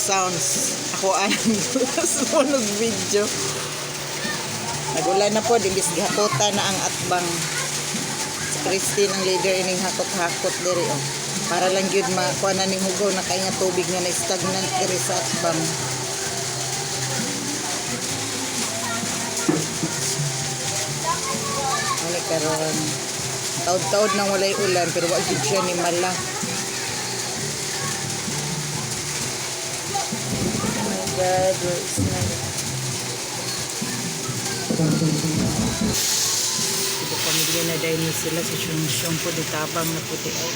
sounds. Ako ang sunog video. Nagulan na po, dimbis gihakutan na ang atbang. Si Christine ang leader ining hakot-hakot diri oh. Para lang gyud makuha na ning hugaw na kay nga tubig nga na stagnant diri sa atbang. Ani karon taud-taud nang walay ulan pero wa gyud siya ni mala. Oh my God, where is my ito pamilya na dahil sila sa syong po ditabang na puti ay.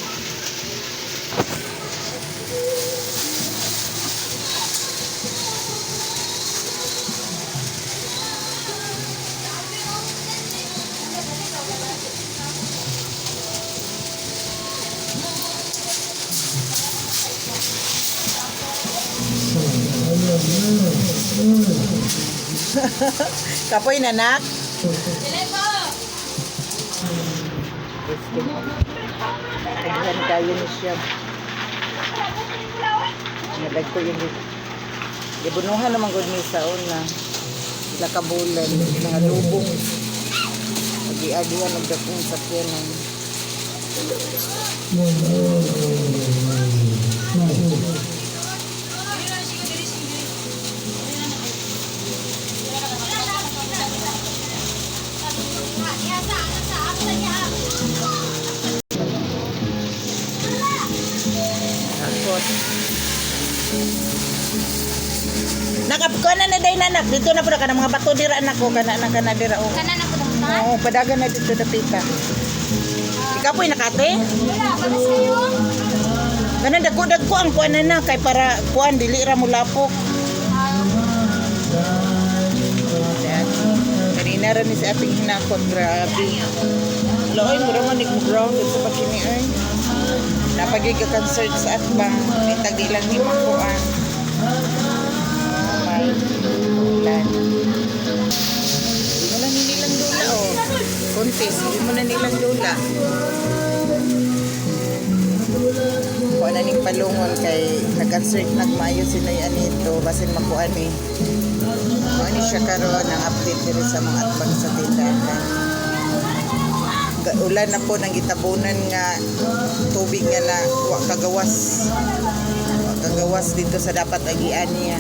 Kapoy nanak. Aghan kayo ni siya. Nadag ko yung gibunuhan naman gud ni sa una. Sila kabulan, mga lubong. Agi-agihan nagdakong sakyanan. Nakapko na day nanak dito na pud ka ng mga bato dira anak ko kana dira oh. Kana na pud ta. Oo, padagan na dito dapita. Ikaw po'y nakate? Wala, wala sayo. Ganun dagko ang kuan na kay para kuan dili ra mo lapok. Kanina ra ni sa ating hinakot grabe. Loy mo ra man ig ground sa pagkini ay. Napagig ka concert sa atbang nitag di lang ni makuan. Ulan. Hindi mo na nilang dula oh. Contest, hindi mo na nilang dula. Kuha na ning palungon kay nag-concert nagmayo sinay anito basin makuan eh. Ano siya karon ang update diri sa mga atbang sa tindahan. Ulan na po nang gitabunan nga tubig nga na wa kagawas. Wa kagawas dito sa dapat agian niya.